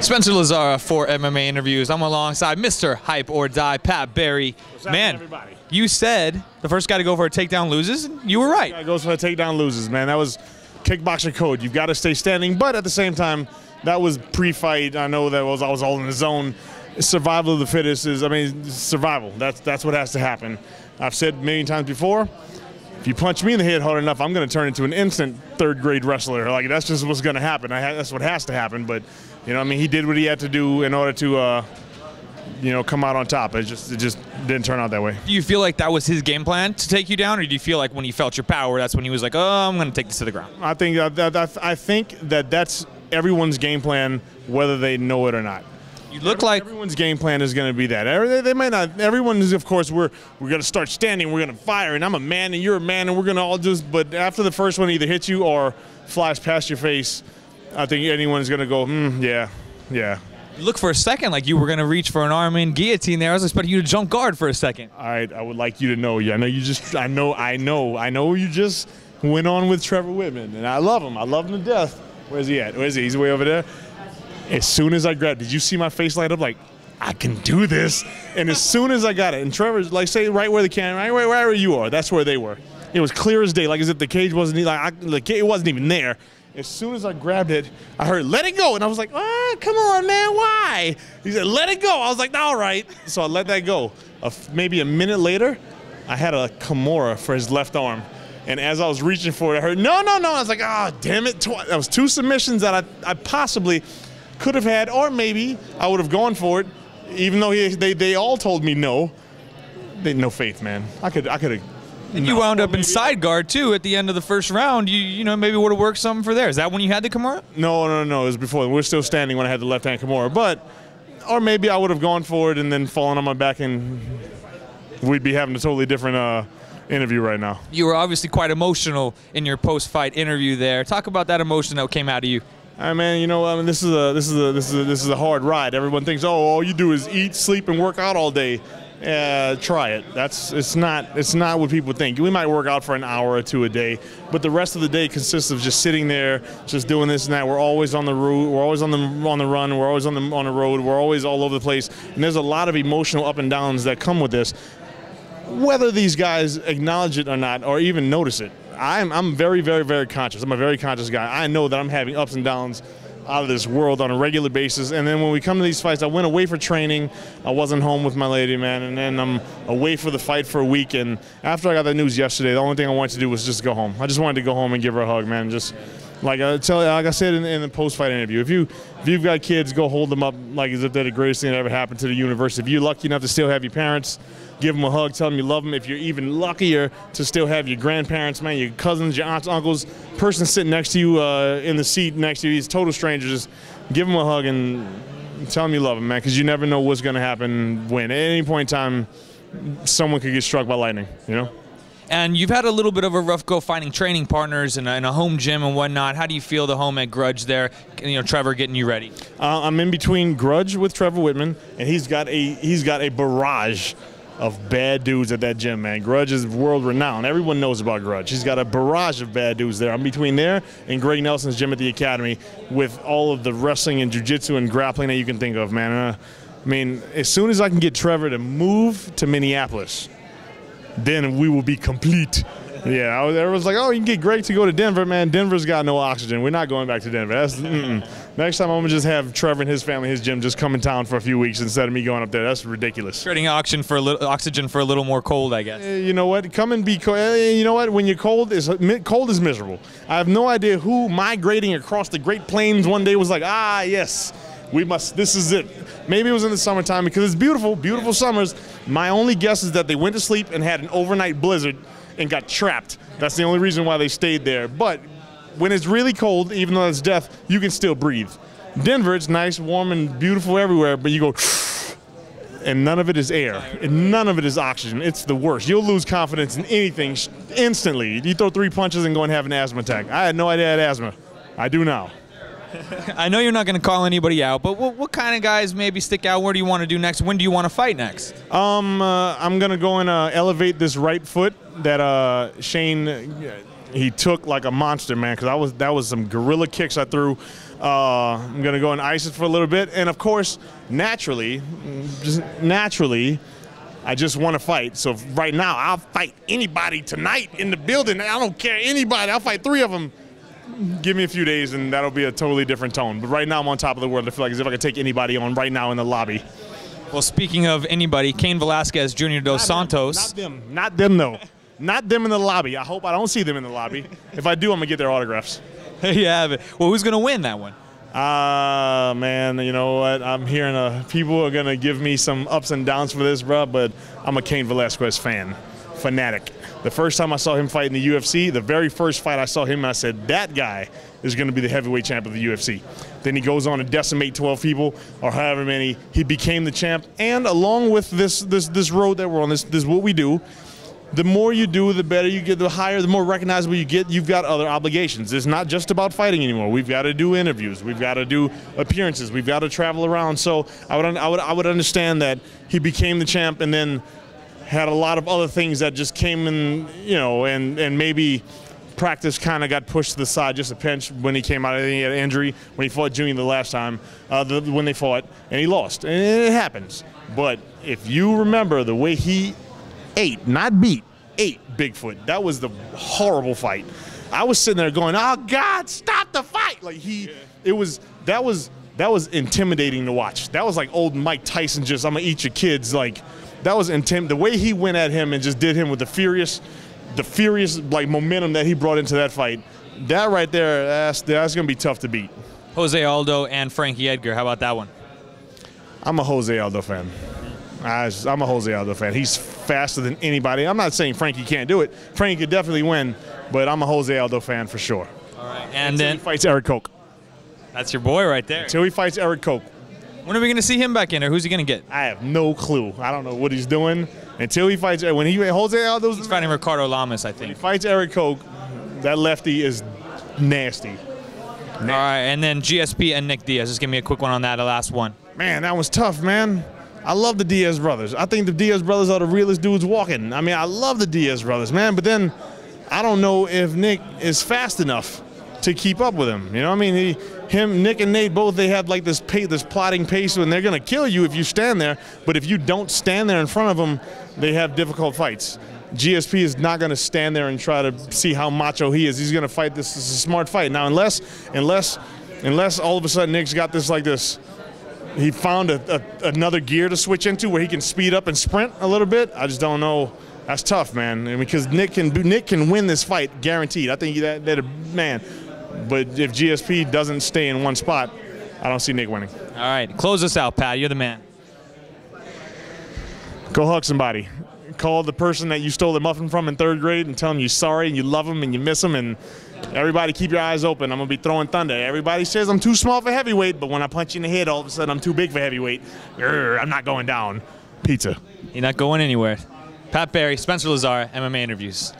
Spencer Lazara for MMA Interviews. I'm alongside Mr. Hype or Die, Pat Barry. Man, everybody? You said the first guy to go for a takedown loses, and you were right. Guy goes for a takedown loses, man. That was kickboxer code. You've got to stay standing, but at the same time, that was pre-fight. I know that I was all in the zone. Survival of the fittest is, survival. That's what has to happen. I've said many times before, if you punch me in the head hard enough, I'm going to turn into an instant third-grade wrestler. Like, that's just what's going to happen. That's what has to happen. But, he did what he had to do in order to, come out on top. It just didn't turn out that way. Do you feel like that was his game plan to take you down, or do you feel like when he felt your power, that's when he was like, oh, I'm going to take this to the ground? I think that's everyone's game plan, whether they know it or not. You look like everyone's game plan is going to be that. They might not. Everyone is, of course, we're going to start standing. We're going to fire, and I'm a man, and you're a man, and we're going to all just. But after the first one either hits you or flies past your face, I think anyone's going to go, yeah. You look for a second like you were going to reach for an arm in guillotine there. I was expecting you to jump guard for a second. All right, I would like you to know. I know you just. I know you just went on with Trevor Whitman, and I love him. I love him to death. Where's he at? Where's he? He's way over there. As soon as I grabbed, did you see my face light up like, I can do this? And as soon as I got it, and Trevor's like, say right where the camera, right wherever you are, that's where they were. It was clear as day, like as if the cage wasn't, it wasn't even there. As soon as I grabbed it, I heard, let it go. And I was like, come on, man, why? He said, let it go. I was like, all right. So I let that go. Maybe a minute later, I had a Kimura for his left arm. And as I was reaching for it, I heard, no. I was like, damn it. That was two submissions that I possibly could have had, or maybe I would have gone for it, even though they all told me no. No faith, man. I could have. And you wound up in side guard too at the end of the first round. You maybe would have worked something for there. Is that when you had the Kimura? No. It was before. We're still standing when I had the left hand Kimura, or maybe I would have gone for it and then fallen on my back, and we'd be having a totally different interview right now. You were obviously quite emotional in your post-fight interview there. Talk about that emotion that came out of you. This is a hard ride. Everyone thinks, all you do is eat, sleep, and work out all day. Try it. It's not what people think. We might work out for an hour or two a day, but the rest of the day consists of just sitting there, just doing this and that. We're always on the route. We're always on the run. We're always on the road. We're always all over the place. And there's a lot of emotional up and downs that come with this. Whether these guys acknowledge it or not, or even notice it, I'm very, very, very conscious. I'm a very conscious guy. I know that I'm having ups and downs out of this world on a regular basis. And then when we come to these fights, I went away for training. I wasn't home with my lady, man. And then I'm away for the fight for a week. And after I got the news yesterday, the only thing I wanted to do was just go home. I just wanted to go home and give her a hug, man. Just like I said in the post-fight interview, if you've got kids, go hold them up like as if they're the greatest thing that ever happened to the universe. If you're lucky enough to still have your parents, give them a hug, tell them you love them. If you're even luckier to still have your grandparents, man, your cousins, your aunts, uncles, person sitting next to you in the seat next to you, these total strangers, just give them a hug and tell them you love them, man, because you never know what's going to happen when. At any point in time, someone could get struck by lightning, And you've had a little bit of a rough go finding training partners in a home gym and whatnot. How do you feel the home at Grudge there? Trevor getting you ready. I'm in between Grudge with Trevor Whitman, and he's got a barrage of bad dudes at that gym, man. Grudge is world renowned. Everyone knows about Grudge. He's got a barrage of bad dudes there. I'm between there and Greg Nelson's gym at the Academy with all of the wrestling and jiu-jitsu and grappling that you can think of, man. As soon as I can get Trevor to move to Minneapolis, then we will be complete. Yeah, everyone's like, you can get Greg to go to Denver, man. Denver's got no oxygen. We're not going back to Denver. Next time I'm going to just have Trevor and his family, his gym, just come in town for a few weeks instead of me going up there. That's ridiculous. Trading oxygen for a little more cold, I guess. You know what? Come and be cold. You know what? When you're cold is miserable. I have no idea who migrating across the Great Plains one day was like, yes, this is it. Maybe it was in the summertime because it's beautiful, beautiful summers. My only guess is that they went to sleep and had an overnight blizzard and got trapped. That's the only reason why they stayed there. But when it's really cold, even though it's death, you can still breathe. Denver, it's nice, warm, and beautiful everywhere, but you go, and none of it is air, and none of it is oxygen. It's the worst. You'll lose confidence in anything instantly. You throw 3 punches and go and have an asthma attack. I had no idea I had asthma. I do now. I know you're not going to call anybody out, but what kind of guys maybe stick out? What do you want to do next? When do you want to fight next? I'm going to go and elevate this right foot that Shane he took like a monster, man, because that was some gorilla kicks I threw. I'm going to go and ice it for a little bit. And, of course, naturally, I just want to fight. So right now, I'll fight anybody tonight in the building. I don't care anybody. I'll fight 3 of them. Give me a few days, and that'll be a totally different tone. But right now, I'm on top of the world. I feel like as if I could take anybody on right now in the lobby. Well, speaking of anybody, Cain Velasquez, Jr. dos Santos. Not them, though. Not them in the lobby. I hope I don't see them in the lobby. If I do, I'm going to get their autographs. There you have it. Well, who's going to win that one? Man, you know what? I'm hearing people are going to give me some ups and downs for this, bro, but I'm a Cain Velasquez fanatic. The first time I saw him fight in the UFC, the very first fight I saw him, I said, that guy is going to be the heavyweight champ of the UFC. Then he goes on to decimate 12 people, or however many. He became the champ, and along with this road that we're on, this is what we do. The more you do, the better you get, the higher, the more recognizable you get. You've got other obligations. It's not just about fighting anymore. We've got to do interviews. We've got to do appearances. We've got to travel around. So I would understand that he became the champ and then had a lot of other things that just came in, you know, and maybe practice kind of got pushed to the side just a pinch when he came out. I think he had an injury when he fought Junior the last time, when they fought, and he lost. And it happens. But if you remember the way he ate, not beat, ate Bigfoot. That was the horrible fight. I was sitting there going, "Oh God, stop the fight!" Like that was intimidating to watch. That was like old Mike Tyson, just I'm gonna eat your kids. Like that was the way he went at him and just did him with the furious like momentum that he brought into that fight. That right there, that's gonna be tough to beat. Jose Aldo and Frankie Edgar. How about that one? I'm a Jose Aldo fan. I'm a Jose Aldo fan. He's faster than anybody. I'm not saying Frankie can't do it. Frankie could definitely win, but I'm a Jose Aldo fan for sure. All right, and until then he fights Eric Koch. That's your boy right there. Until he fights Eric Koch. When are we going to see him back in, or who's he going to get? I have no clue. I don't know what he's doing until he fights. When Jose Aldo's he's fighting Ricardo Lamas, I think. When he fights Eric Koch, that lefty is nasty. All right, and then GSP and Nick Diaz. Just give me a quick one on that, the last one. Man, that was tough, man. I love the Diaz brothers. I think the Diaz brothers are the realest dudes walking. I mean, I love the Diaz brothers, man. But then I don't know if Nick is fast enough to keep up with him. You know what I mean? Nick and Nate both, they have like this plotting pace, and they're going to kill you if you stand there. But if you don't stand there in front of them, they have difficult fights. GSP is not going to stand there and try to see how macho he is. He's going to fight this. This is a smart fight. Now, unless all of a sudden Nick's got this like this, he found another gear to switch into where he can speed up and sprint a little bit. I just don't know. That's tough, man. Because Nick can win this fight, guaranteed. I think that man. But if GSP doesn't stay in one spot, I don't see Nick winning. All right, close us out, Pat. You're the man. Go hug somebody. Call the person that you stole the muffin from in 3rd grade and tell them you're sorry and you love them and you miss them. And everybody keep your eyes open. I'm going to be throwing thunder. Everybody says I'm too small for heavyweight, but when I punch you in the head, all of a sudden I'm too big for heavyweight. I'm not going down. Pizza. You're not going anywhere. Pat Barry, Spencer Lazar, MMA Interviews.